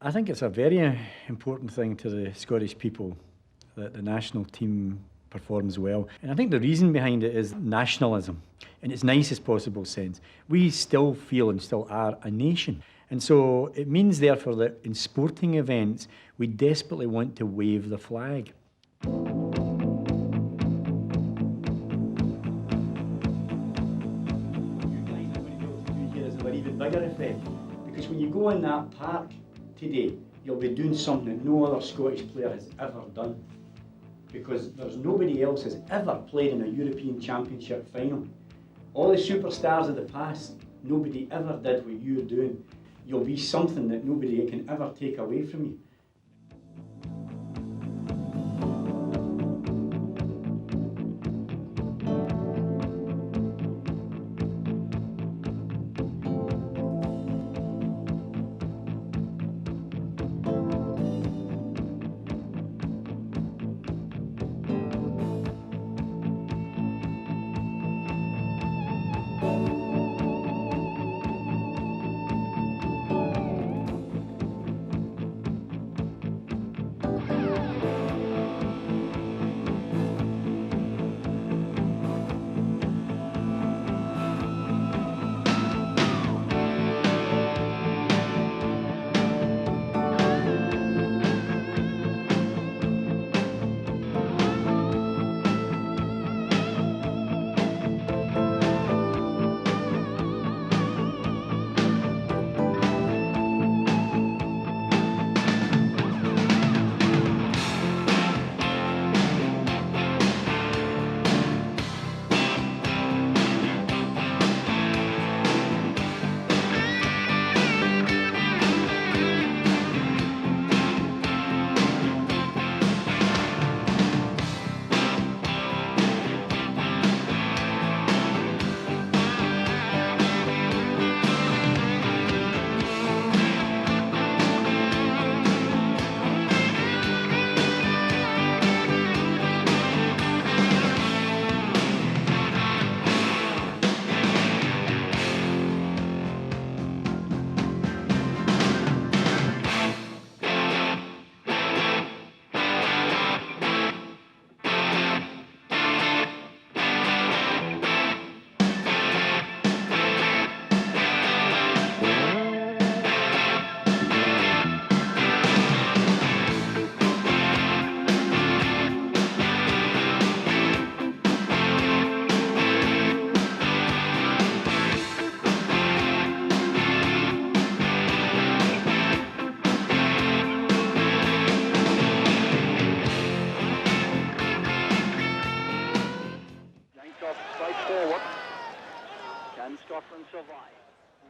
I think it's a very important thing to the Scottish people that the national team performs well. And I think the reason behind it is nationalism, in its nicest possible sense. We still feel and still are a nation. And so it means, therefore, that in sporting events, we desperately want to wave the flag. An even bigger effect, because when you go in that park today, you'll be doing something that no other Scottish player has ever done, because there's nobody else has ever played in a European Championship final. All the superstars of the past, nobody ever did what you're doing. You'll be something that nobody can ever take away from you.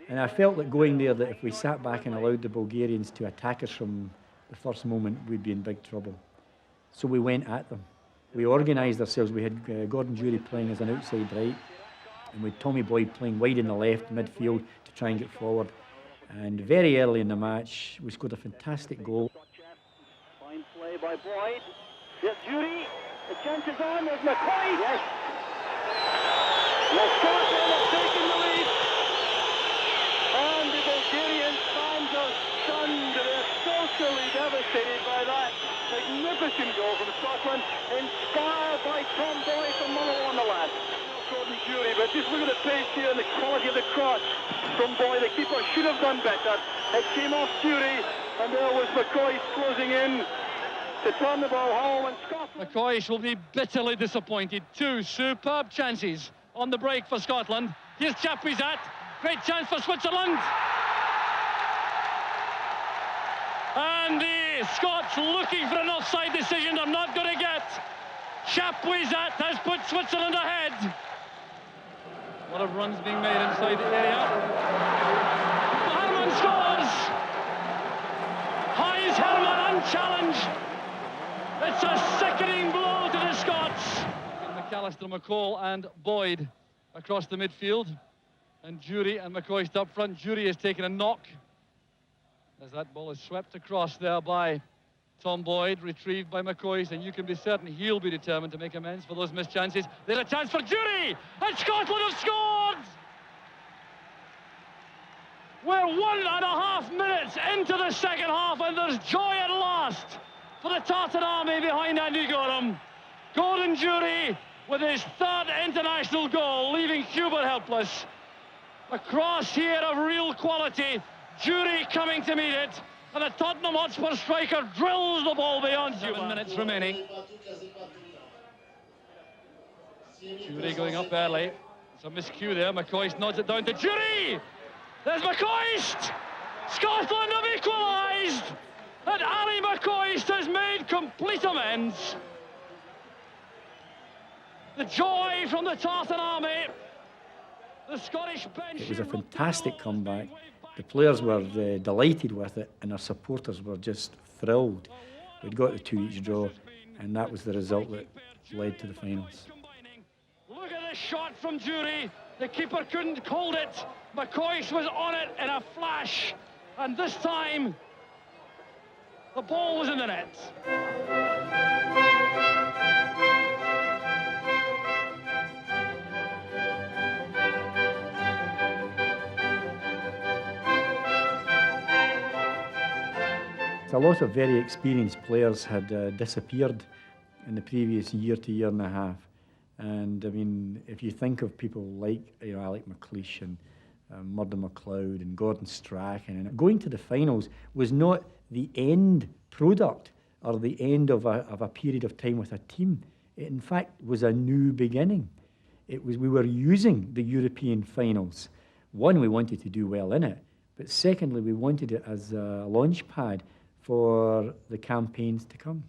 And I felt that going there, that if we sat back and allowed the Bulgarians to attack us from the first moment, we'd be in big trouble. So we went at them. We organised ourselves. We had Gordon Durie playing as an outside right, and we had Tommy Boyd playing wide in the left midfield to try and get forward. And very early in the match, we scored a fantastic goal. Fine play by Boyd. Here's Durie. The chance is on. There's McCoy. Yes. The Scotland have taken the lead. And the Bulgarian fans are stunned. They're totally devastated by that magnificent goal from Scotland, inspired by Tom Boyd from Mullow on the lad. Gordon Durie, but just look at the pace here and the quality of the cross from Boyd. The keeper should have done better. It came off Durie, and there was McCoy closing in to turn the ball home. And Scotland... McCoy will be bitterly disappointed. Two superb chances on the break for Scotland. Here's Chapuisat. Great chance for Switzerland. And the Scots looking for an offside decision they're not going to get. Chapuisat has put Switzerland ahead. A lot of runs being made inside the area. Herman scores! Highs Herman unchallenged. It's a sickening blow to the Scots. McAllister, McCall and Boyd across the midfield. And Durie and McCoist up front. Durie has taken a knock as that ball is swept across there by Tom Boyd, retrieved by McCoist, and you can be certain he'll be determined to make amends for those missed chances. There's a chance for Durie, and Scotland have scored! We're 1.5 minutes into the second half, and there's joy at last for the Tartan Army behind Andy Gorham. Gordon Jury with his third international goal, leaving Hubert helpless. A cross here of real quality. Jury coming to meet it, and the Tottenham Hotspur striker drills the ball beyond Hubert. 7 minutes remaining. Jury going up early. It's a miscue there. McCoist nods it down to Jury. There's McCoist! Scotland have equalised! And Ali McCoist has made complete amends. The joy from the Tartan Army. The Scottish bench. It was a fantastic comeback. The players were delighted with it, and our supporters were just thrilled. We'd got the 2-each draw, and that was the result that led to the finals. Look at this shot from Jury. The keeper couldn't hold it. McCoist was on it in a flash, and this time the ball was in the net. A lot of very experienced players had disappeared in the previous year to year and a half. And I mean, if you think of people like Alec McLeish and Murdo MacLeod and Gordon Strachan, and going to the finals was not the end product or the end of a period of time with a team. It in fact was a new beginning. We were using the European finals. One, we wanted to do well in it, but secondly, we wanted it as a launch pad for the campaigns to come.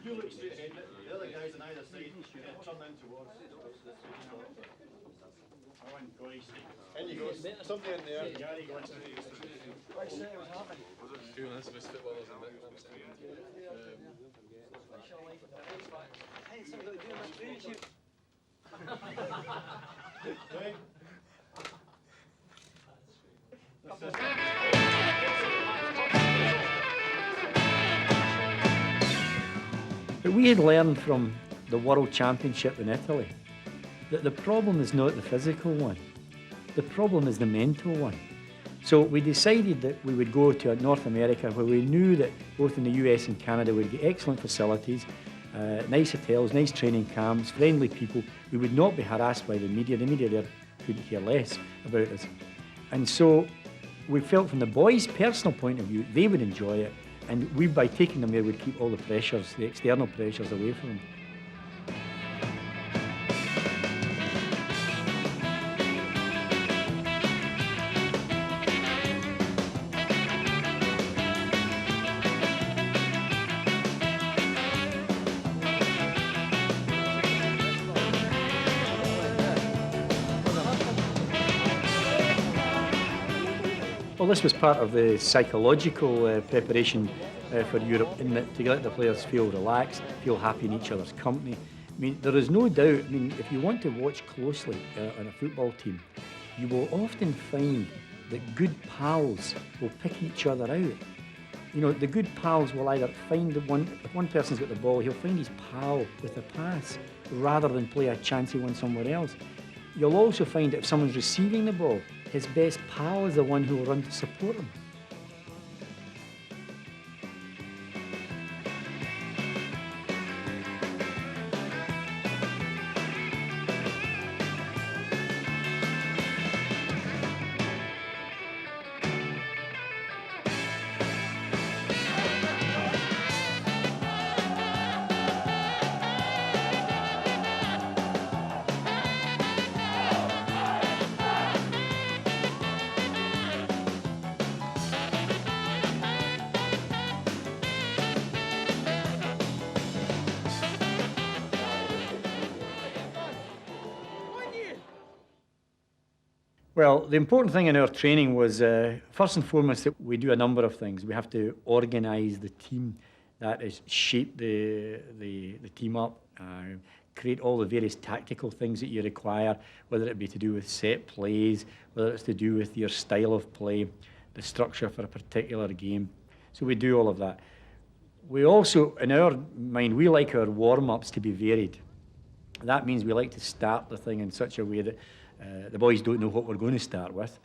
The other guys on either side turn in towards. In you go. Somebody in there. Gary wants to do But we had learned from the World Championship in Italy that the problem is not the physical one. The problem is the mental one. So we decided that we would go to North America, where we knew that both in the US and Canada we'd get excellent facilities, nice hotels, nice training camps, friendly people. We would not be harassed by the media. The media there couldn't care less about us. And so we felt from the boys' personal point of view, they would enjoy it. And we, by taking them there, would keep all the pressures, the external pressures away from them. Well, this was part of the psychological preparation for Europe, in that to let the players feel relaxed, feel happy in each other's company. I mean, there is no doubt, I mean, if you want to watch closely on a football team, you will often find that good pals will pick each other out. You know, the good pals will either find the one, if one person's got the ball, he'll find his pal with a pass, rather than play a chancy one somewhere else. You'll also find that if someone's receiving the ball, his best pal is the one who will run to support him. Well, the important thing in our training was, first and foremost, that we do a number of things. We have to organise the team, that is, shape the team up, create all the various tactical things that you require, whether it be to do with set plays, whether it's to do with your style of play, the structure for a particular game. So we do all of that. We also, in our mind, we like our warm-ups to be varied. That means we like to start the thing in such a way that the boys don't know what we're going to start with.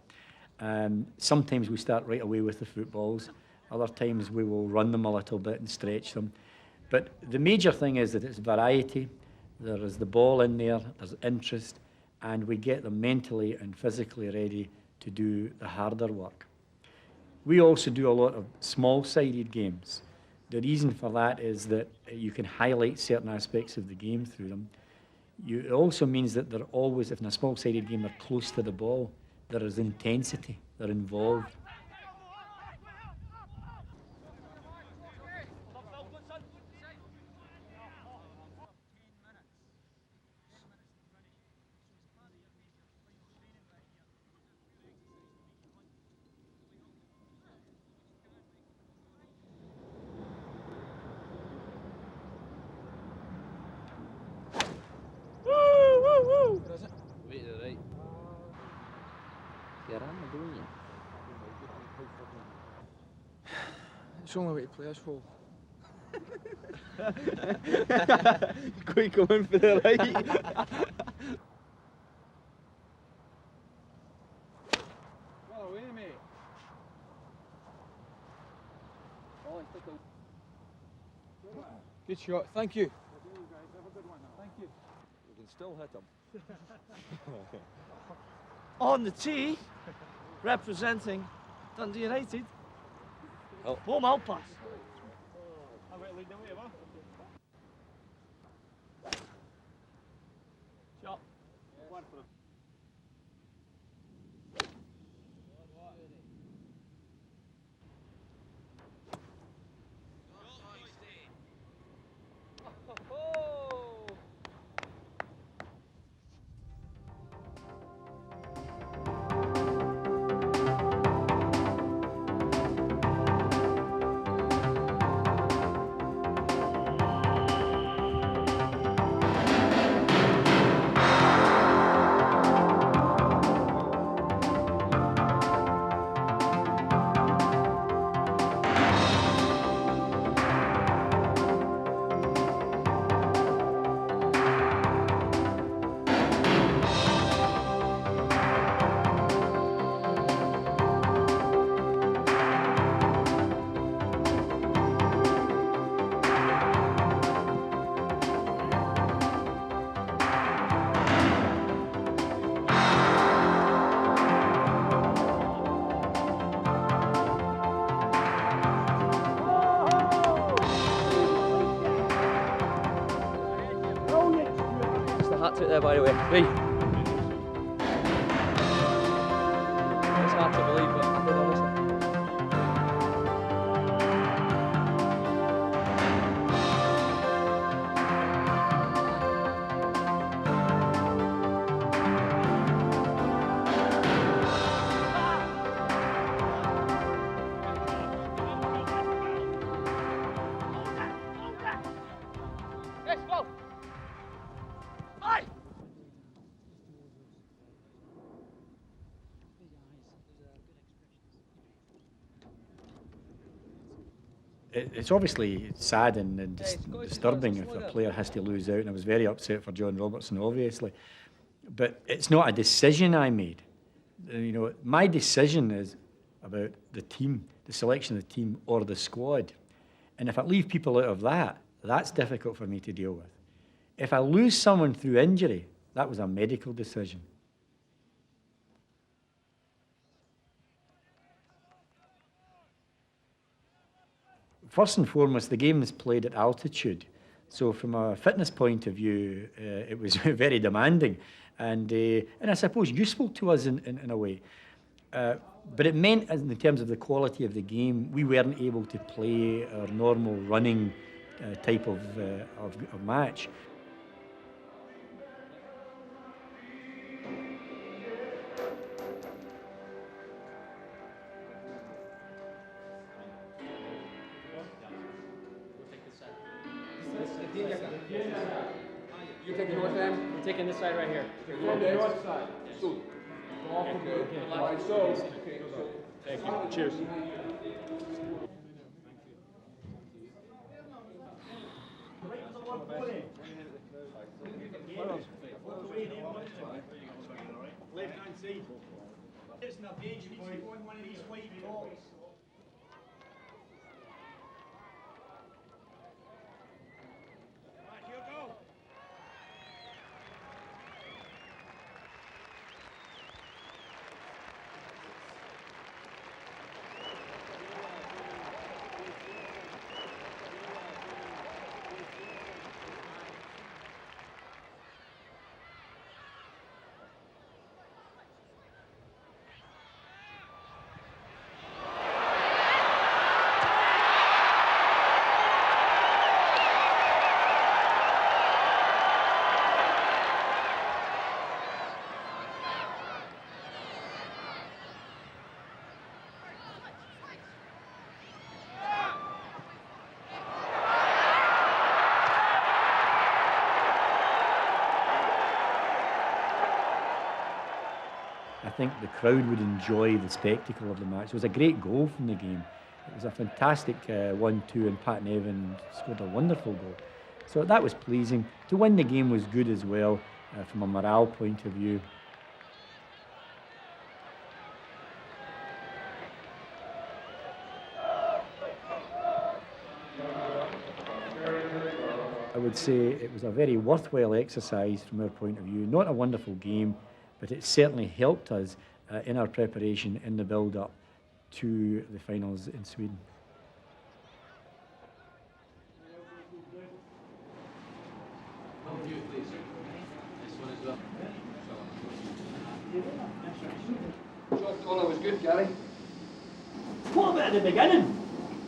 Sometimes we start right away with the footballs. Other times we will run them a little bit and stretch them. But the major thing is that it's variety. There is the ball in there, there's interest, and we get them mentally and physically ready to do the harder work. We also do a lot of small-sided games. The reason for that is that you can highlight certain aspects of the game through them. It also means that they're always, if in a small-sided game, they're close to the ball. There is intensity, they're involved. Wait to the right. It's the only way to play us full. Quite going for the right. Well away, mate. Good shot, thank you. Thank you. We can still hit him. On the tee, representing Dundee United. Oh. Home out pass. Shot. It's the hat trick there, by the way. Hey. It's hard to believe, but I did honestly. Yes, ball. Aye. It's obviously sad and disturbing if a player has to lose out, and I was very upset for John Robertson, obviously. But it's not a decision I made. You know, my decision is about the team, the selection of the team or the squad. And if I leave people out of that, that's difficult for me to deal with. If I lose someone through injury, that was a medical decision. First and foremost, the game is played at altitude. So from a fitness point of view, it was very demanding and I suppose useful to us in a way. But it meant, in terms of the quality of the game, we weren't able to play our normal running type of match. You taking north end? We're taking this side right here. From the north side. Good. Right, so. Thank you. Cheers. Left-hand side. It's in a page, you need to go on one of these white blocks. Right, here go. I think the crowd would enjoy the spectacle of the match. It was a great goal from the game. It was a fantastic 1-2, and Pat Nevin scored a wonderful goal. So that was pleasing. To win the game was good as well from a morale point of view. I would say it was a very worthwhile exercise from our point of view. Not a wonderful game, but it certainly helped us in our preparation in the build-up to the finals in Sweden. Short corner was good, Gary. What about at the beginning?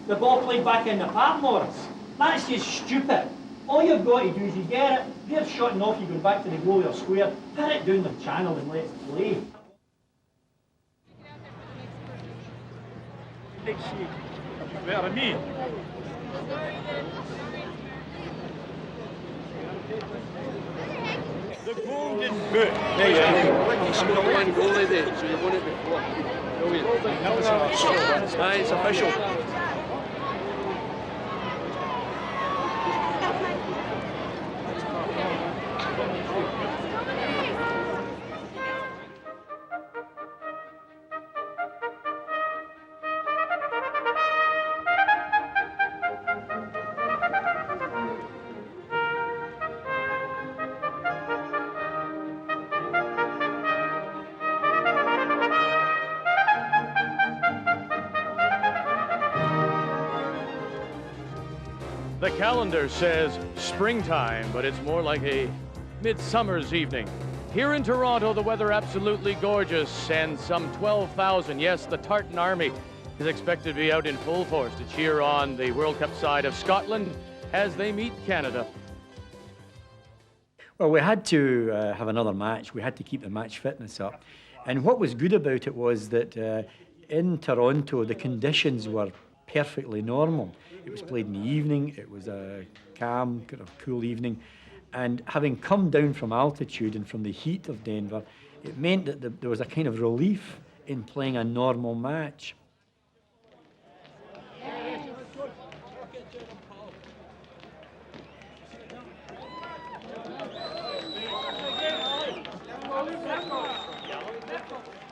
The ball played back in the park, Morris. That's just stupid. All you've got to do is you get it, they're shutting off, you go back to the goal or square, put it down the channel and let's play. Better than me. The golden boot. He's got one goalie then, so you won it before. Brilliant. Aye, it's official. The calendar says springtime, but it's more like a midsummer's evening. Here in Toronto, the weather absolutely gorgeous, and some 12,000, yes, the Tartan Army is expected to be out in full force to cheer on the World Cup side of Scotland as they meet Canada. Well, we had to have another match. We had to keep the match fitness up. And what was good about it was that in Toronto, the conditions were perfectly normal. It was played in the evening. It was a calm, kind of cool evening. And having come down from altitude and from the heat of Denver, it meant that there was a kind of relief in playing a normal match.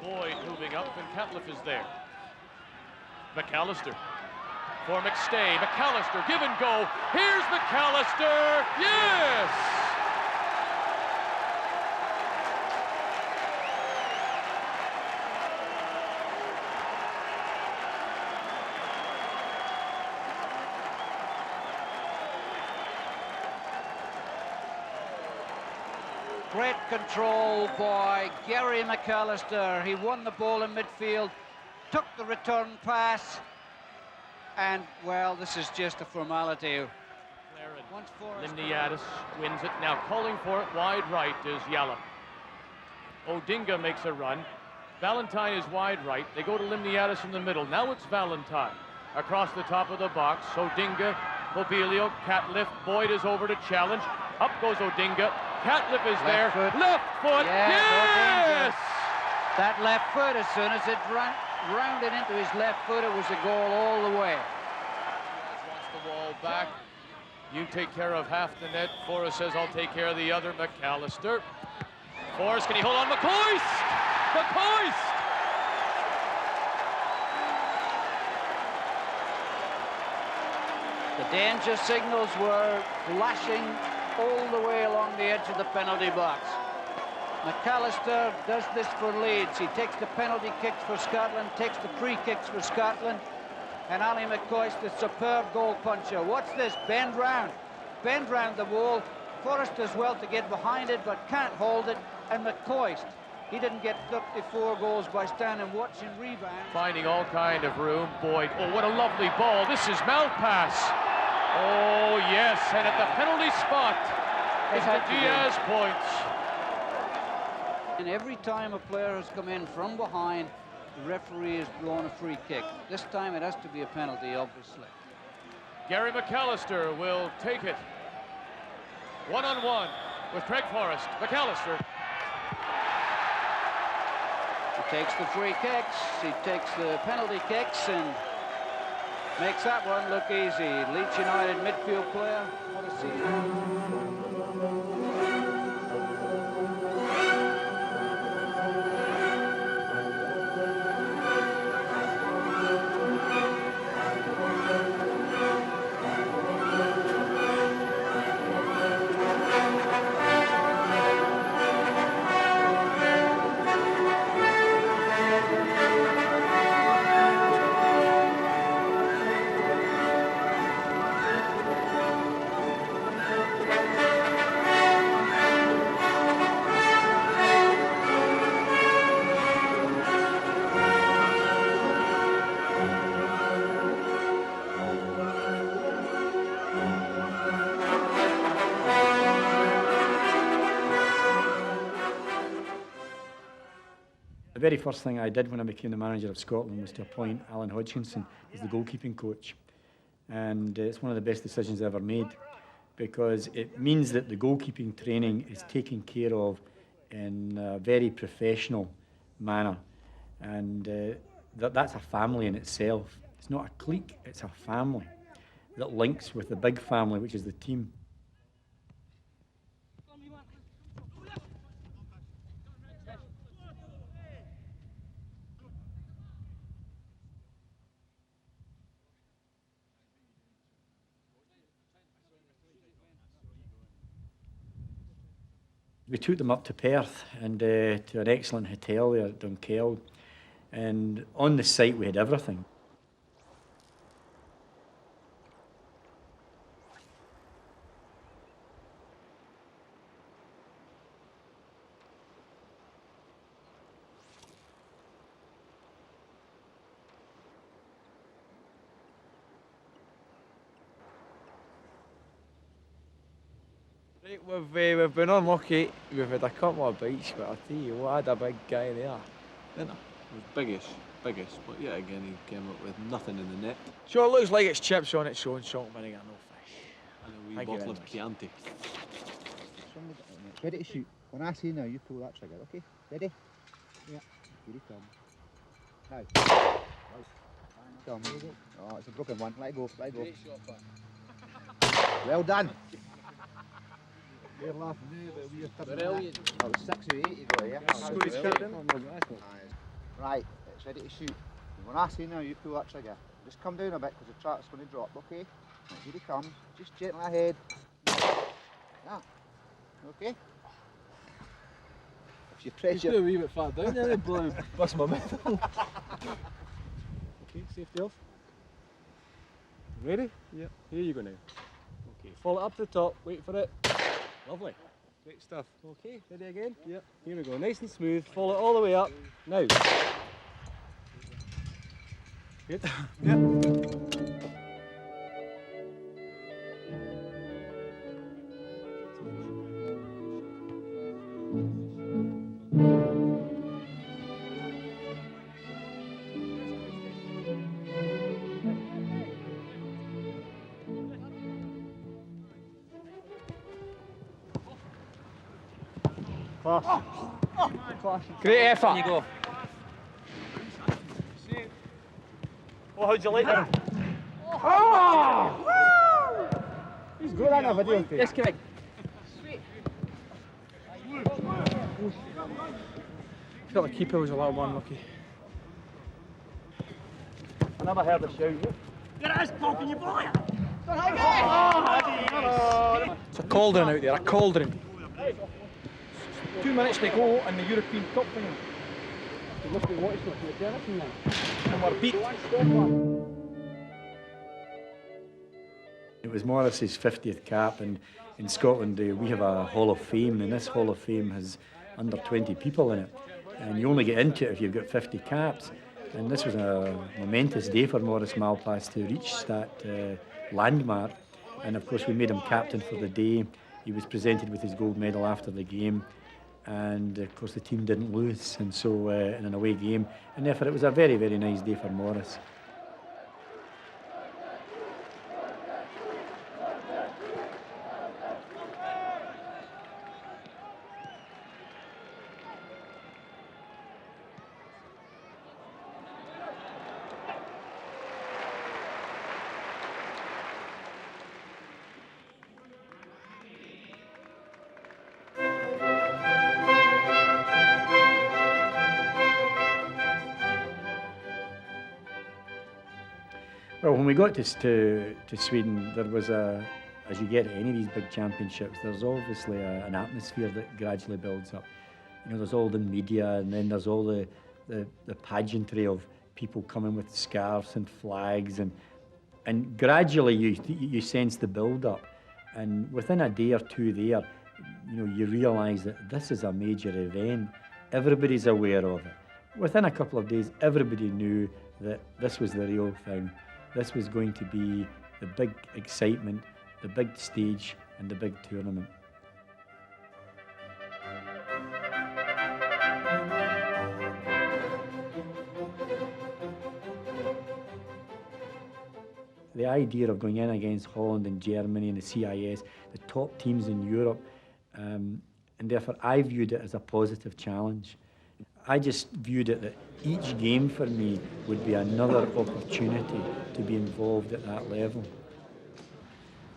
Boyd moving up, and Catliffe is there. McAllister for McStay. McAllister, give and go. Here's McAllister. Yes! Great control by Gary McAllister. He won the ball in midfield, took the return pass, and, well, this is just a formality. Limniadis wins it. Now calling for it wide right is Yallop. Odinga makes a run. Valentine is wide right. They go to Limniadis in the middle. Now it's Valentine. Across the top of the box. Odinga Lobilio, Catliffe, Boyd is over to challenge. Up goes Odinga. Catliffe is there. Foot. Left foot. Yes! That left foot, as soon as it rounded into his left foot, it was a goal all the way. Wants the ball back. You take care of half the net. Forrest says, I'll take care of the other. McAllister. Forrest, can he hold on? McCoist! McCoist! The danger signals were flashing all the way along the edge of the penalty box. McAllister does this for Leeds. He takes the penalty kicks for Scotland, takes the free kicks for Scotland. And Ali McCoist, the superb goal puncher. What's this? Bend round the wall. Forrest does well to get behind it, but can't hold it. And McCoist, he didn't get 34 goals by standing watching rebound. Finding all kind of room. Boyd, oh, what a lovely ball. This is Malpass. Oh, yes, and at the penalty spot, Mr. Diaz points. And every time a player has come in from behind, the referee has blown a free kick. This time it has to be a penalty, obviously. Gary McAllister will take it. One-on-one with Craig Forrest. McAllister. He takes the free kicks, he takes the penalty kicks, and makes that one look easy. Leeds United midfield player, what a season. The very first thing I did when I became the manager of Scotland was to appoint Alan Hodgkinson as the goalkeeping coach. And it's one of the best decisions I ever made, because it means that the goalkeeping training is taken care of in a very professional manner. And that's a family in itself. It's not a clique, it's a family that links with the big family, which is the team. We took them up to Perth and to an excellent hotel there at Dunkeld. And on the site we had everything. Right, we've been unlucky. We've had a couple of bites, but I'll tell you what, I had a big guy there, didn't I? Biggest, but yet again he came up with nothing in the net. Sure, it looks like it's chips on its own, salt and vinegar, no fish. And a wee Thank you bottle very of Chianti. Ready to shoot. When I say now, you pull that trigger, okay? Ready? Yeah. Here he comes. Now. Right. Come. Oh, it's a broken one. Let go, let go. Well done. You're laughing now, but we're brilliant. Oh, it was 6 or 8 you got here. Right, it's ready to shoot. When I say now, you pull that trigger. Just come down a bit because the track's going to drop, okay? Right, here he comes. Just gently ahead. Yeah. Okay? If you press Just do a wee bit far down there, blow. Bust my middle. Okay, safety off. Ready? Yep. Here you go now. Okay, fall it up to the top, wait for it. Lovely. Great stuff. Okay, ready again? Yep. Here we go, nice and smooth. Follow it all the way up. Now. Good? Yep. Great effort. You go. Oh, how'd you like that? He's good on a video. Yes, correct. I felt the keeper was a little bit unlucky. I never heard a shout. It's a cauldron out there, a cauldron. 2 minutes to go in the European Cup final. You must be watching it from the Jenison now. And we're beat. It was Morris's 50th cap, and in Scotland we have a Hall of Fame, and this Hall of Fame has under 20 people in it. And you only get into it if you've got 50 caps. And this was a momentous day for Maurice Malpass to reach that landmark. And of course we made him captain for the day. He was presented with his gold medal after the game. And of course the team didn't lose, and so in an away game. And therefore it was a very, very nice day for Morris. Well, when we got to Sweden, there was as you get at any of these big championships, there's obviously an atmosphere that gradually builds up. You know, there's all the media, and then there's all the pageantry of people coming with scarves and flags, and gradually you sense the build-up. And within a day or two there, you know, you realise that this is a major event. Everybody's aware of it. Within a couple of days, everybody knew that this was the real thing. This was going to be the big excitement, the big stage, and the big tournament. The idea of going in against Holland and Germany and the CIS, the top teams in Europe, and therefore I viewed it as a positive challenge. I just viewed it that each game for me would be another opportunity to be involved at that level.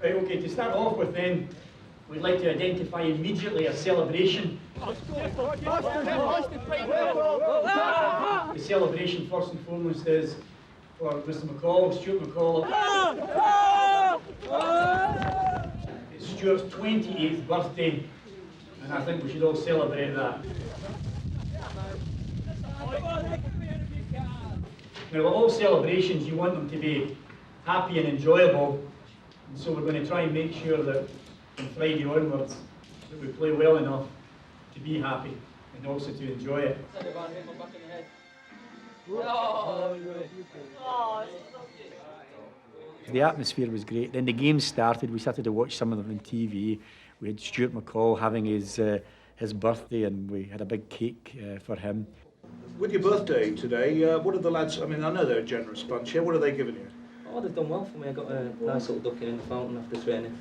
Right, okay, to start off with then, we'd like to identify immediately a celebration. The celebration first and foremost is for Mr. McCall, Stuart McCall. It's Stuart's 28th birthday, and I think we should all celebrate that. Now, with all celebrations, you want them to be happy and enjoyable, and so we're going to try and make sure that from Friday onwards that we play well enough to be happy and also to enjoy it. The atmosphere was great. Then the game started. We started to watch some of them on TV. We had Stuart McCall having his birthday, and we had a big cake for him. With your birthday today, what are the lads, I mean, I know they're a generous bunch here, what are they giving you? Oh, they've done well for me. I got a nice little ducking in the fountain after training.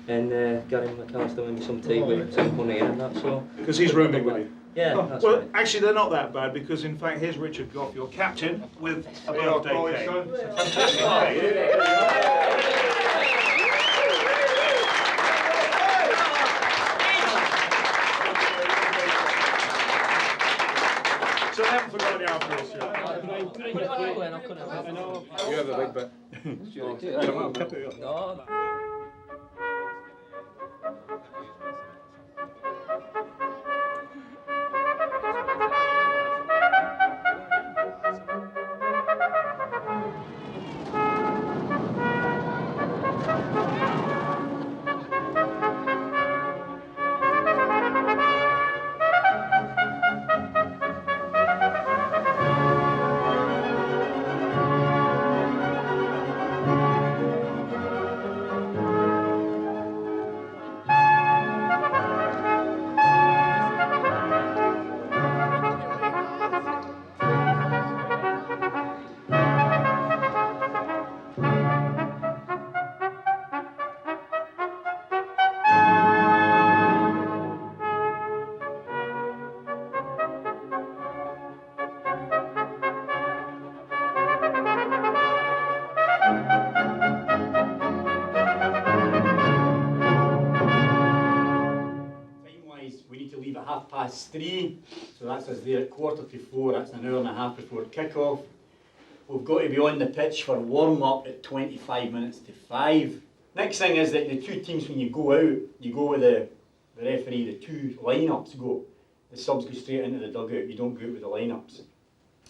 And Gary McAllister made me some tea with some honey and that, so... Because he's rooming with you? Yeah, oh, that's well, right. Actually, they're not that bad, because in fact, here's Richard Goff, your captain, with a birthday cake. So they haven't forgotten you after this, You have a big bit. 3:15, so that's us there at 3:45, that's an hour and a half before kick-off. We've got to be on the pitch for warm-up at 25 minutes to 5. Next thing is that the two teams, when you go out, you go with the referee, the two lineups go. The subs go straight into the dugout, you don't go out with the lineups.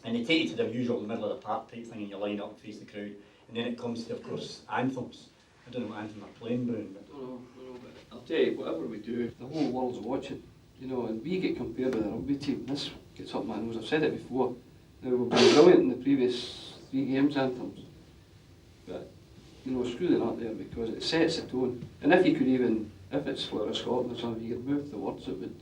And they take you to the usual middle of the park type thing and you line up and face the crowd. And then it comes to, of course, anthems. I don't know what anthem they're playing, Brown, but... No, but I'll tell you, whatever we do, if the whole world's watching, you know, and we get compared with the rugby team, this gets up my nose. I've said it before. Now, we've been brilliant in the previous 3 games anthems, but, you know, screw them up there because it sets the tone. And if you could even, if it's for Scotland or something, you could move the words, it would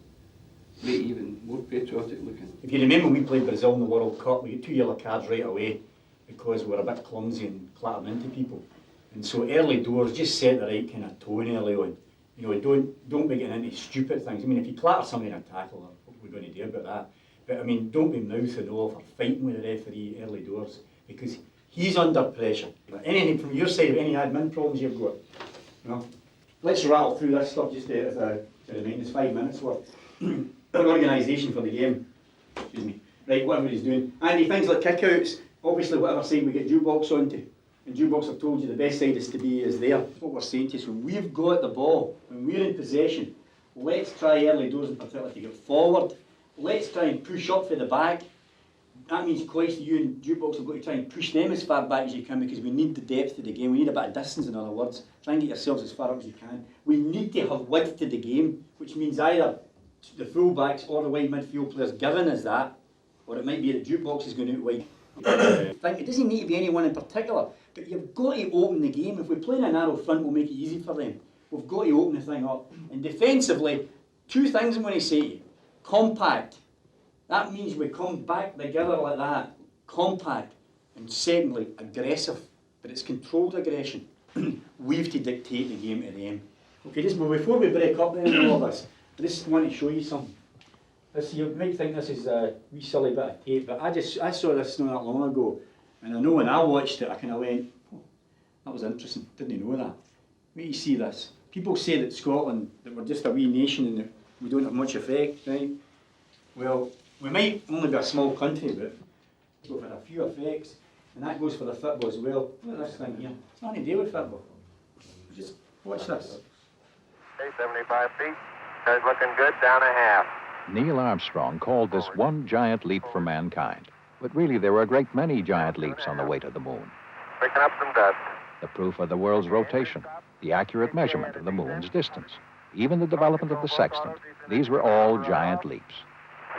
make even more patriotic looking. If you remember, we played Brazil in the World Cup, we got 2 yellow cards right away because we were a bit clumsy and clattered into people. And so early doors, just set the right kind of tone early on. You know, don't be getting into stupid things. I mean, if you clatter somebody in a tackle, what are we going to do about that? But I mean, don't be mouthing off or fighting with the referee early doors because he's under pressure. But anything from your side, any admin problems you've got, you know? Let's rattle through this stuff just to remind us 5 minutes worth. Organisation for the game. Excuse me. Right, what everybody's doing. Andy, things like kickouts, obviously whatever side we get jukebox onto. And jukebox, I've told you, the best side is to be is there. That's what we're saying to you. So when we've got the ball, when we're in possession, let's try early doors in particular to get forward. Let's try and push up for the back. That means Cloyce, you and jukebox have got to try and push them as far back as you can because we need the depth to the game. We need a bit of distance, in other words. Try and get yourselves as far up as you can. We need to have width to the game, which means either the full-backs or the wide midfield players giving us that, or it might be that jukebox is going out wide. It doesn't need to be anyone in particular, but you've got to open the game. If we play in a narrow front, we'll make it easy for them. We've got to open the thing up. And defensively, 2 things I'm going to say to you. Compact. That means we come back together like that. Compact. And secondly, aggressive. But it's controlled aggression. We have to dictate the game to them. Okay, just before we break up then and all this, I just want to show you something. This, you might think this is a wee silly bit of tape, but I saw this not that long ago, and I know when I watched it, I kind of went, oh, that was interesting, didn't know that. Wait, you see this. People say that Scotland, that we're just a wee nation and that we don't have much effect, right? Well, we might only be a small country, but we've had a few effects, and that goes for the football as well. Look at this thing here. It's nothing to do with football. Just watch this. 75 feet. It's looking good, down a half. Neil Armstrong called this one giant leap for mankind. But really, there were a great many giant leaps on the way to the moon. Picking up some dust. The proof of the world's rotation, the accurate measurement of the moon's distance, even the development of the sextant. These were all giant leaps.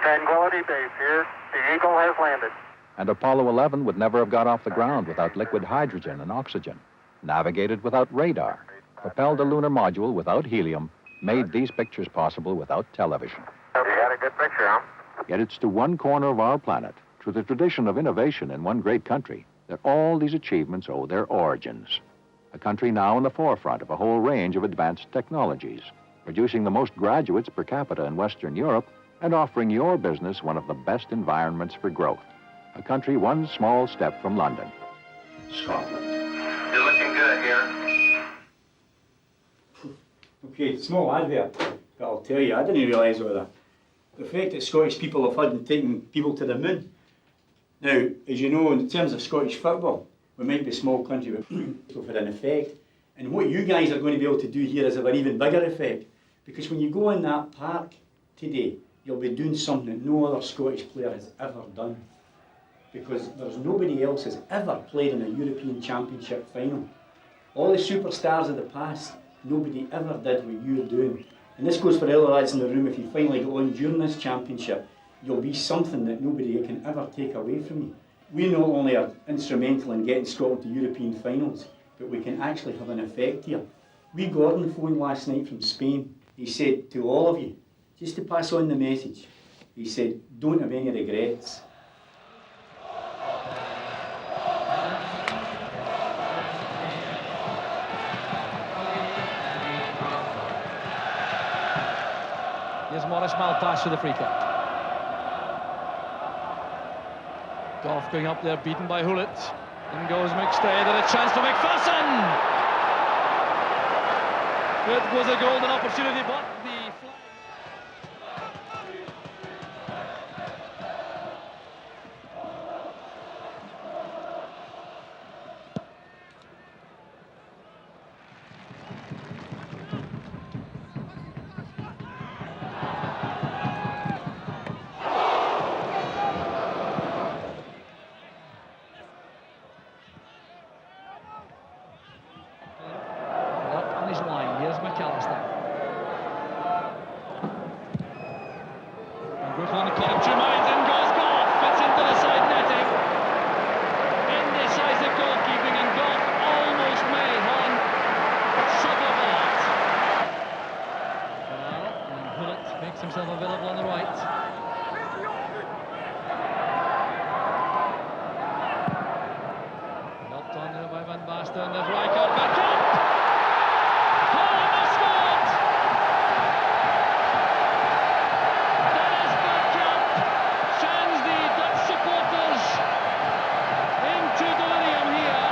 Tranquility Base here. The Eagle has landed. And Apollo 11 would never have got off the ground without liquid hydrogen and oxygen, navigated without radar, propelled a lunar module without helium, made these pictures possible without television. You had a good picture, huh? Yet it's to one corner of our planet, to the tradition of innovation in one great country, that all these achievements owe their origins. A country now in the forefront of a whole range of advanced technologies, producing the most graduates per capita in Western Europe and offering your business one of the best environments for growth. A country one small step from London. Scotland. You're looking good here. Okay, small advert, but I'll tell you, I didn't realise the effect that Scottish people have had in taking people to the moon. Now, as you know, in terms of Scottish football, we might be a small country, but we've had an effect. And what you guys are going to be able to do here is have an even bigger effect. Because when you go in that park today, you'll be doing something that no other Scottish player has ever done. Because there's nobody else has ever played in a European Championship final. All the superstars of the past, nobody ever did what you're doing. And this goes for all the lads in the room. If you finally go on during this championship, you'll be something that nobody can ever take away from you. We not only are instrumental in getting Scotland to European finals, but we can actually have an effect here. Wee Gordon phoned last night from Spain. He said to all of you, just to pass on the message, he said, don't have any regrets. Here's Morris Malpass for the free kick. Goff going up there, beaten by Hullett. In goes McStay, and a chance for McPherson! It was a golden opportunity, but the flag... And there's Rijkaard back up. Holland has scored. Dennis Bergkamp sends the Dutch supporters into delirium here.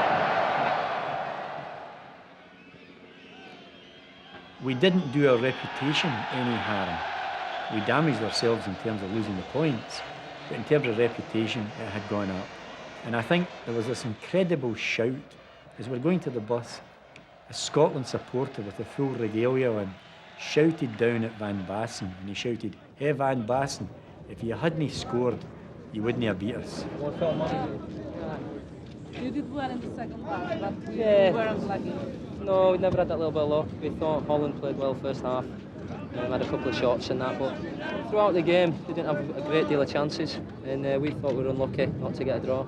We didn't do our reputation any harm. We damaged ourselves in terms of losing the points, but in terms of reputation, it had gone up. And I think there was this incredible shout as we're going to the bus. A Scotland supporter with a full regalia on shouted down at Van Basten, and he shouted, "Hey Van Basten, if you hadn't scored, you wouldn't have beat us." You did well in the second half, but we weren't lucky. No, we never had that little bit of luck. We thought Holland played well first half. Had a couple of shots and that, but throughout the game we didn't have a great deal of chances, and we thought we were unlucky not to get a draw.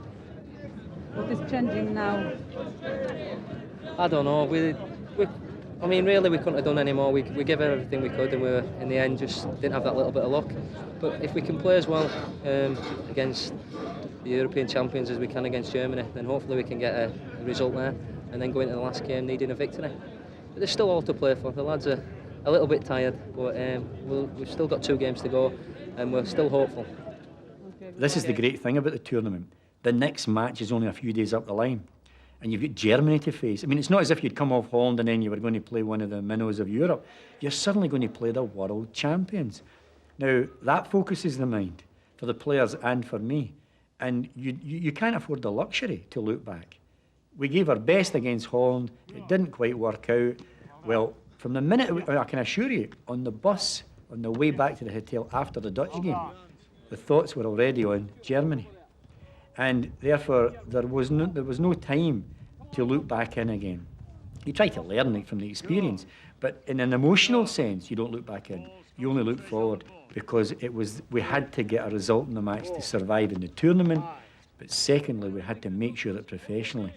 What is changing now? I don't know. I mean, really, we couldn't have done any more. We gave everything we could, and we were, in the end, just didn't have that little bit of luck. But if we can play as well against the European champions as we can against Germany, then hopefully we can get a result there, and then go into the last game needing a victory. But there's still all to play for. The lads are a little bit tired, but we've still got 2 games to go, and we're still hopeful. This is the great thing about the tournament. The next match is only a few days up the line, and you've got Germany to face. I mean, it's not as if you'd come off Holland and then you were going to play one of the minnows of Europe. You're suddenly going to play the world champions. Now, that focuses the mind for the players and for me, and you can't afford the luxury to look back. We gave our best against Holland. It didn't quite work out. Well, from the minute, I can assure you, on the bus, on the way back to the hotel after the Dutch game, the thoughts were already on Germany. And therefore, there was no time to look back in again. You try to learn from the experience, but in an emotional sense, you don't look back in. You only look forward, because we had to get a result in the match to survive in the tournament, but secondly, we had to make sure that professionally,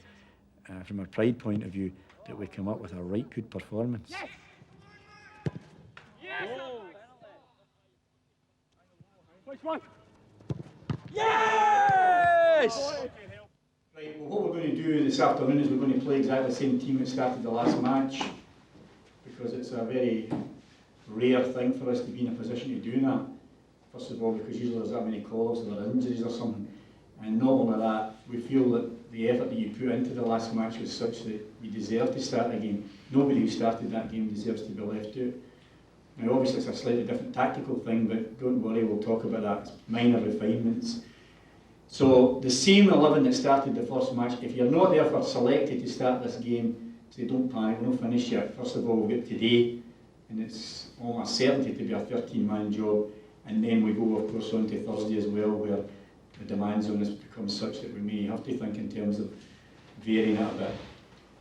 from a pride point of view, that we come up with a right good performance. Yes! Which one? Yes! Right, well, what we're going to do this afternoon is we're going to play exactly the same team that started the last match, because it's a very rare thing for us to be in a position to do that. First of all, because usually there's that many call-ups or there are injuries or something, and not only that, we feel that the effort that you put into the last match was such that you deserve to start a game. Nobody who started that game deserves to be left out. Now obviously it's a slightly different tactical thing, but don't worry, we'll talk about that. It's minor refinements. So the same 11 that started the first match, if you're not therefore selected to start this game, say don't panic, we're not finished yet. First of all, we'll get today, and it's almost certainty to be a 13-man job, and then we go of course on to Thursday as well, where the demands on us become such that we may have to think in terms of varying it a bit.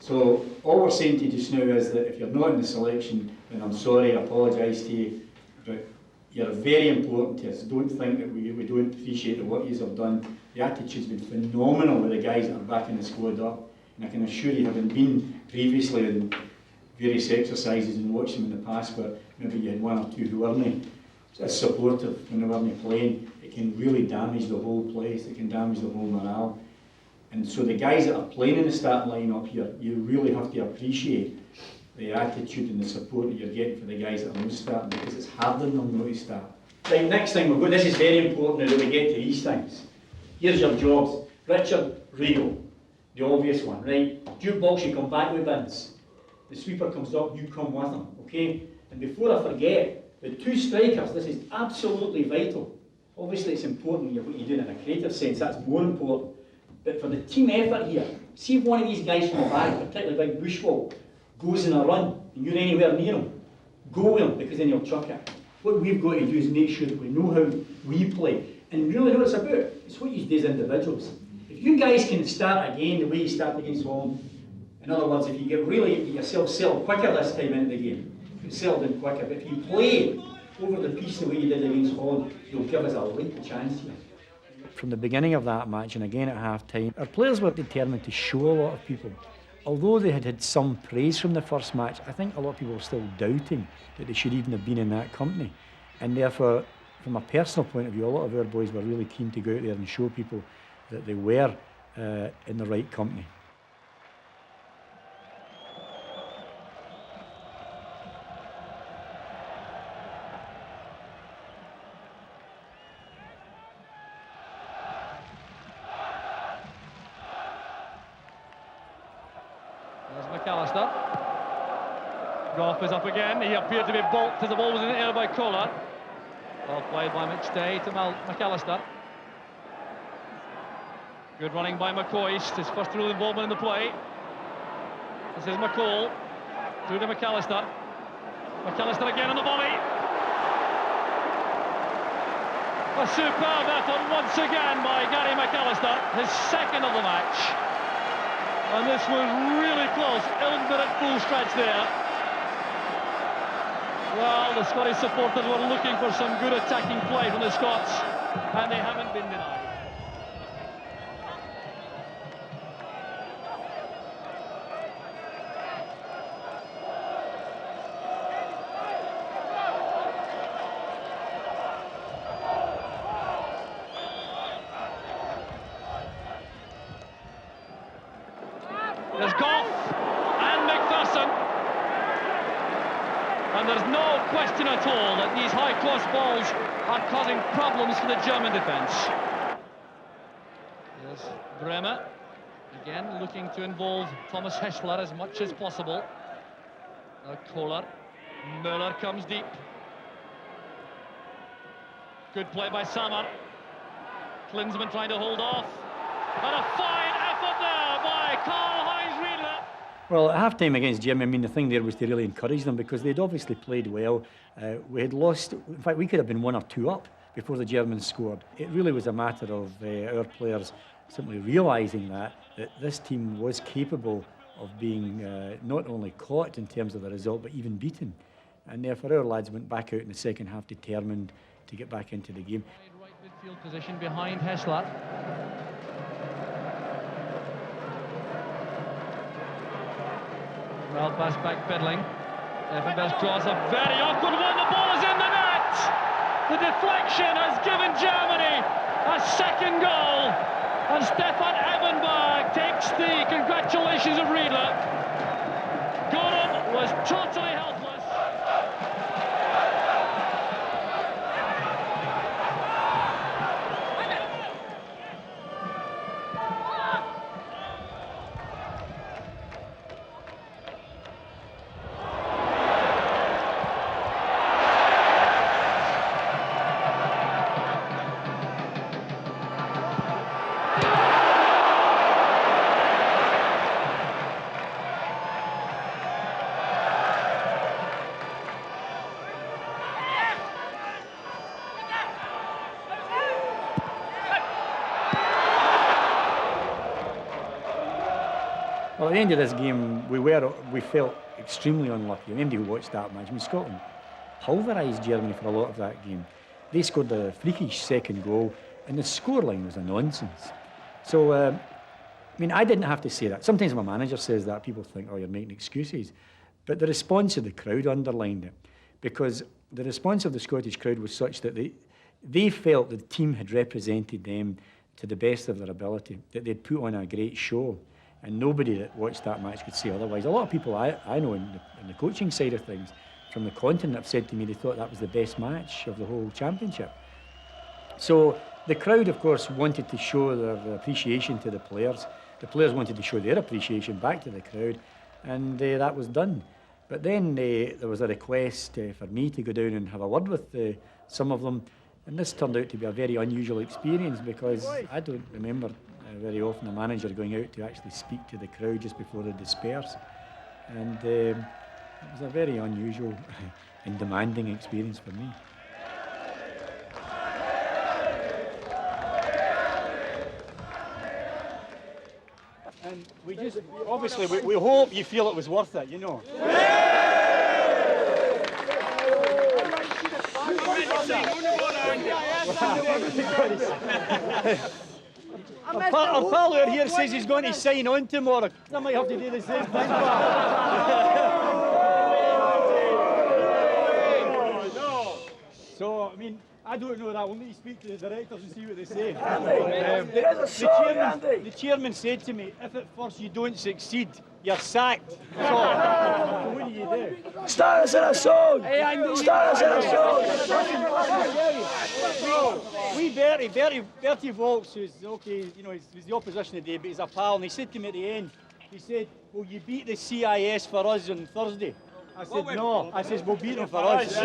So all we're saying to you just now is that if you're not in the selection, then I'm sorry, I apologise to you, but you're very important to us. Don't think that we don't appreciate the work you have done. The attitude's been phenomenal with the guys that are back in the squad up, and I can assure you, having been previously in various exercises and watched them in the past where maybe you had one or two who weren't as supportive when they weren't playing, it can really damage the whole place, it can damage the whole morale. And so the guys that are playing in the starting line up here, you really have to appreciate the attitude and the support that you're getting for the guys that are not starting, because it's harder than them not to start. Right, next thing we've got, this is very important now that we get to these things. Here's your jobs. Richard, Regal, the obvious one, right? Jukebox, you come back with Vince. The sweeper comes up, you come with him, okay? And before I forget, the 2 strikers, this is absolutely vital. Obviously it's important what you do in a creative sense, that's more important. But for the team effort here, see if one of these guys from the back, particularly Big Bushwell, goes in a run and you're anywhere near him, go with him, because then he'll chuck it. What we've got to do is make sure that we know how we play and really know what it's about. It's what you do as individuals. If you guys can start again the way you start against Holland, in other words, if you get yourself settled quicker this time into the game, get settled in quicker, but if you play over the piece the way you did against Holland, you'll give us a late chance here. From the beginning of that match and again at half-time, our players were determined to show a lot of people. Although they had had some praise from the first match, I think a lot of people were still doubting that they should even have been in that company. And therefore, from a personal point of view, a lot of our boys were really keen to go out there and show people that they were in the right company. McAllister. Goff is up again. He appeared to be balked as the ball was in the air by Kohler. Well played by McStay to McAllister. Good running by McCoist, his first real involvement in the play. This is McCall, through to McAllister. McAllister again on the volley. A superb effort once again by Gary McAllister, his second of the match. And this was really close, 11 minute full stretch there. Well, the Scottish supporters were looking for some good attacking play from the Scots, and they haven't been denied. There's Goff and McPherson. And there's no question at all that these high cross balls are causing problems for the German defence. There's Bremer, again looking to involve Thomas Hessler as much as possible. Now Kohler, Müller comes deep. Good play by Sammer. Klinsmann trying to hold off. And a fine effort there by Karl-Heinz Riedler. Well, at half-time against Germany, I mean, the thing there was to really encourage them because they'd obviously played well. We had lost, in fact, we could have been 1 or 2 up before the Germans scored. It really was a matter of our players simply realising that this team was capable of being not only caught in terms of the result, but even beaten. And therefore our lads went back out in the second half determined to get back into the game. Right midfield position behind Hessler. Well, pass back peddling. Effenberg's cross, a very awkward one. The ball is in the net. The deflection has given Germany a second goal. And Stefan Effenberg takes the congratulations of Riedler. Gorham was totally helpless. Well, at the end of this game, we felt extremely unlucky. Anybody who watched that match, I mean, Scotland pulverised Germany for a lot of that game. They scored the freakish second goal, and the scoreline was a nonsense. So, I mean, I didn't have to say that. Sometimes my manager says that. People think, oh, you're making excuses. But the response of the crowd underlined it, because the response of the Scottish crowd was such that they felt the team had represented them to the best of their ability, that they'd put on a great show. And nobody that watched that match could say otherwise. A lot of people I know in the coaching side of things from the continent have said to me they thought that was the best match of the whole championship. So the crowd, of course, wanted to show their appreciation to the players. The players wanted to show their appreciation back to the crowd, and that was done. But then there was a request for me to go down and have a word with some of them, and this turned out to be a very unusual experience because I don't remember very often a manager going out to actually speak to the crowd just before they disperse. And it was a very unusual and demanding experience for me. And we just, obviously, we hope you feel it was worth it, you know. Our pal out here says he's going to sign on tomorrow. I might have to do the same thing. So, I mean, I don't know that. I'll need to speak to the directors and see what they say. The chairman said to me, if at first you don't succeed, you're sacked. So what do you do? Start us in a song! Start us in a song! We Bertie Volks, who's okay, you know, he's the opposition today, but he's a pal, and he said to me at the end, He said, will you beat the CIS for us on Thursday? I said, no. I says, we'll beat them for us.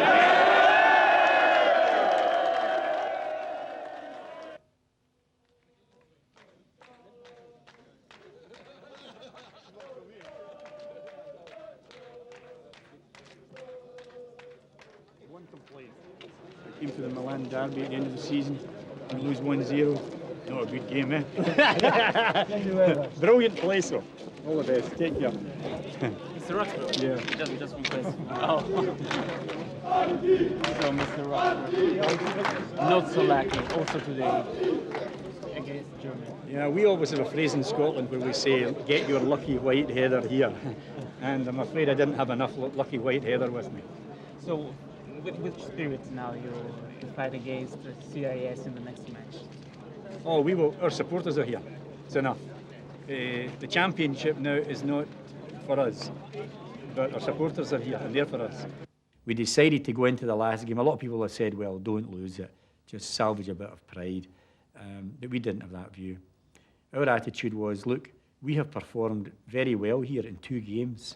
One complaint. I came to the Milan derby at the end of the season and lose 1-0. Not a good game, eh? Brilliant play, sir. All the best. Take care. Mr. Roxburgh? Yeah. Just one question. Oh. So, Mr. Roxburgh, not so lucky also today against Germany. Yeah, we always have a phrase in Scotland where we say, get your lucky white heather here. And I'm afraid I didn't have enough lucky white heather with me. So, with which spirit now you fight against the CIS in the next match? Oh, we will. Our supporters are here. It's enough. The championship now is not for us, but our supporters are here and they're for us. We decided to go into the last game. A lot of people have said, well, don't lose it, just salvage a bit of pride. But we didn't have that view. Our attitude was, look, we have performed very well here in 2 games,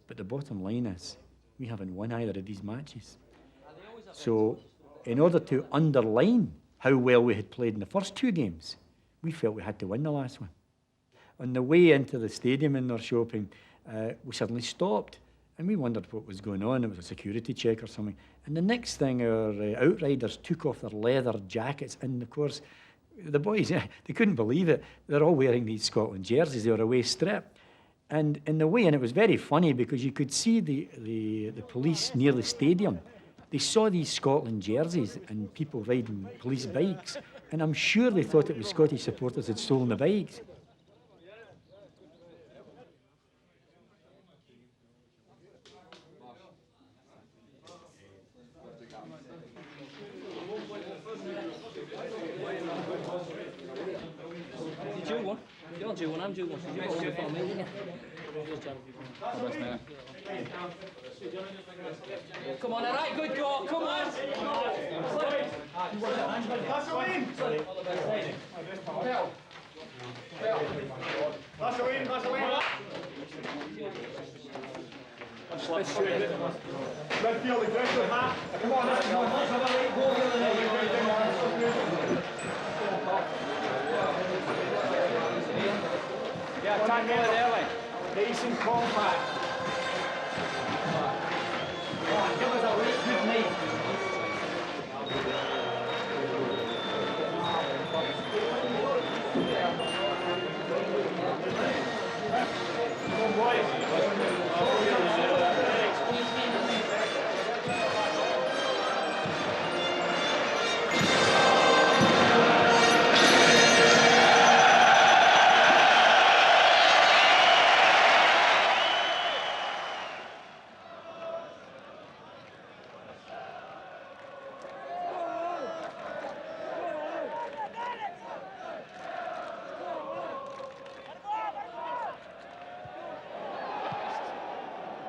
but the bottom line is we haven't won either of these matches. So in order to underline how well we had played in the first 2 games, we felt we had to win the last one. On the way into the stadium in Norrköping, we suddenly stopped and we wondered what was going on. It was a security check or something. And the next thing, our outriders took off their leather jackets, and of course, the boys, they couldn't believe it. They're all wearing these Scotland jerseys. They were away strip. And in the way, and it was very funny because you could see the police near the stadium. They saw these Scotland jerseys and people riding police bikes, and I'm sure they thought it was Scottish supporters had stolen the bikes. You're due one. You're due one, I'm due one. So you've got one before me, didn't you? Come on, all right, good go. Come on. Pass away. Pass away. Pass away. Midfield aggressive, Matt. Come on, let's have a late goal Yeah, attack it early. Nice and compact. Come on, give us a late good night. Come on, boys.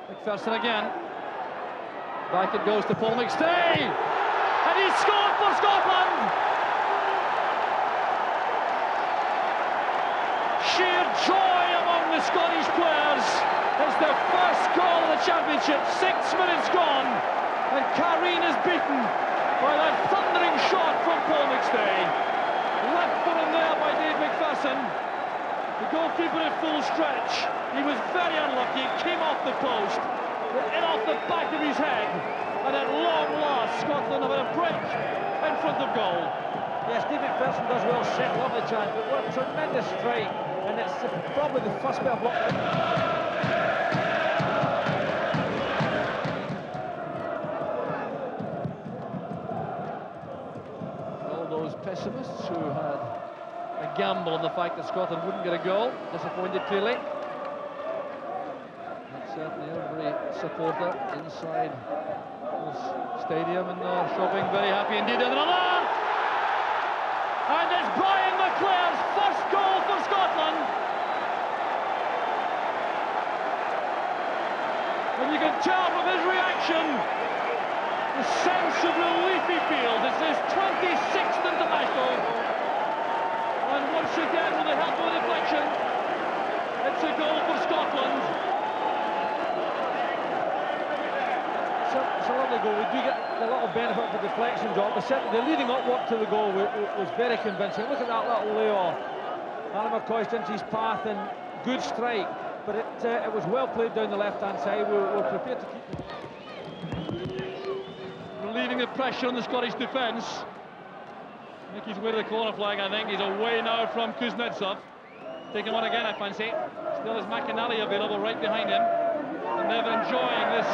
McPherson again. Back it goes to Paul McStay. And he's scored for Scotland! Sheer joy among the Scottish players. It's their first goal of the championship. 6 minutes gone. And Careen is beaten by that thundering shot from Paul McStay. Left foot in there by Dave McPherson. The goalkeeper at full stretch. He was very unlucky. It came off the post, in off the back of his head, and at long last, Scotland have had a break in front of goal. Yes, Dave McPherson does well settle up the chance, but what a tremendous strike, and it's probably the first bit of luck. All those pessimists who had a gamble on the fact that Scotland wouldn't get a goal, disappointed clearly. Certainly every supporter inside this stadium in Norrköping very happy indeed. And another! And it's Brian McClare's first goal for Scotland. And you can tell from his reaction the sense of relief he feels. It's his 26th international. And once again, with the help of a deflection, it's a goal for little benefit of the deflection job, but certainly the leading upward to the goal was very convincing. Look at that little layoff. Alan McCoist into his path and good strike, but it was well played down the left-hand side. We're prepared to keep relieving the pressure on the Scottish defence. I think he's with the corner flag, I think. He's away now from Kuznetsov. Taking one again, I fancy. Still is McInally available right behind him. And they're enjoying this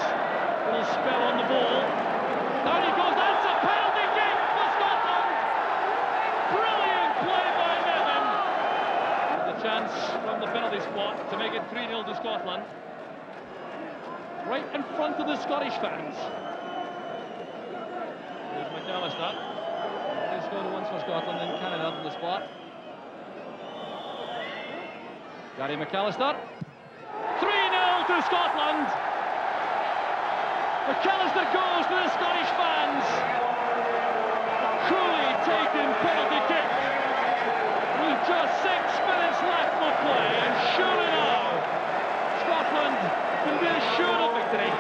little spell on the ball. Down he goes, that's a penalty kick for Scotland! Brilliant play by Nevin. The chance from the penalty spot to make it 3-0 to Scotland. Right in front of the Scottish fans. There's McAllister. They scored once for Scotland in Canada from the spot. Gary McAllister. 3-0 to Scotland. McAllister goes to the Scottish fans. Coolly taken penalty kick. With just 6 minutes left for play, and surely now, Scotland can be assured of victory.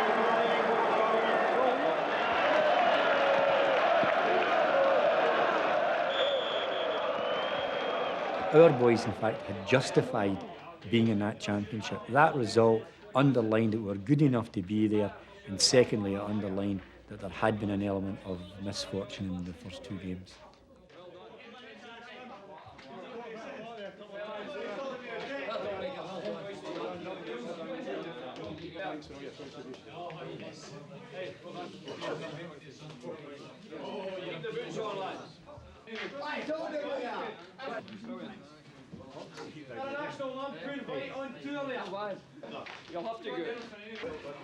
Our boys, in fact, had justified being in that championship. That result underlined that we were good enough to be there, and secondly, it underlined that there had been an element of misfortune in the first two games.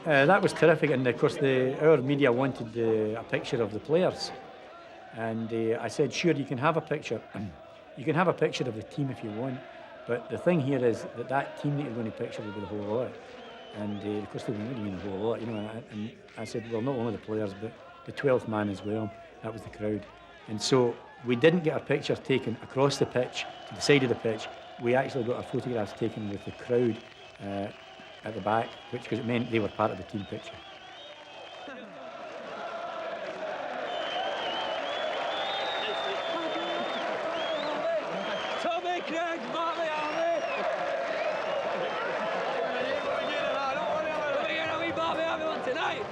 That was terrific, and of course our media wanted a picture of the players, and I said, sure, you can have a picture. You can have a picture of the team if you want, but the thing here is that team that you're going to picture will be the whole lot, and of course they wouldn't mean the whole lot, you know. And I said, well, not only the players, but the 12th man as well. That was the crowd, and so we didn't get our picture taken across the pitch to the side of the pitch. We actually got our photographs taken with the crowd at the back, because it meant they were part of the team picture. Tommy Craig, Marley Army! We're going to wee Barbie everyone tonight!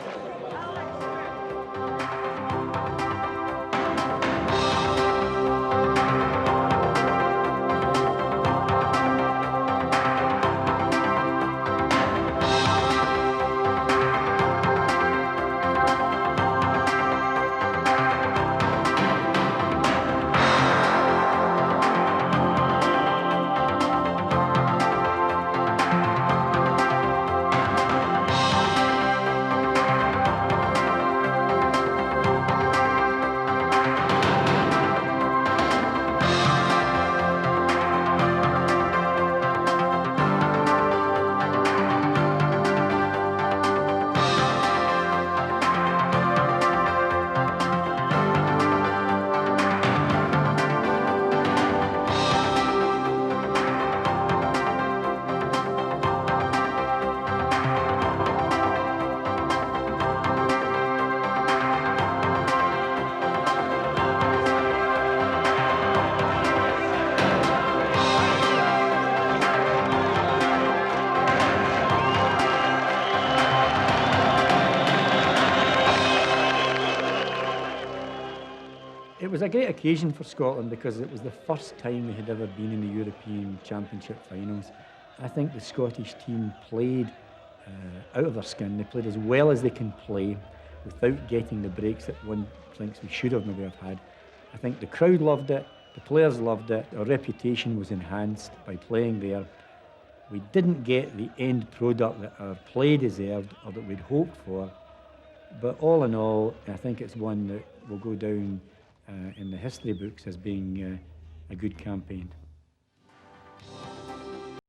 It was a great occasion for Scotland because it was the first time they had ever been in the European Championship finals. I think the Scottish team played out of their skin. They played as well as they can play without getting the breaks that one thinks we should have maybe have had. I think the crowd loved it, the players loved it, our reputation was enhanced by playing there. We didn't get the end product that our play deserved or that we'd hoped for, but all in all, I think it's one that will go down in the history books as being a good campaign.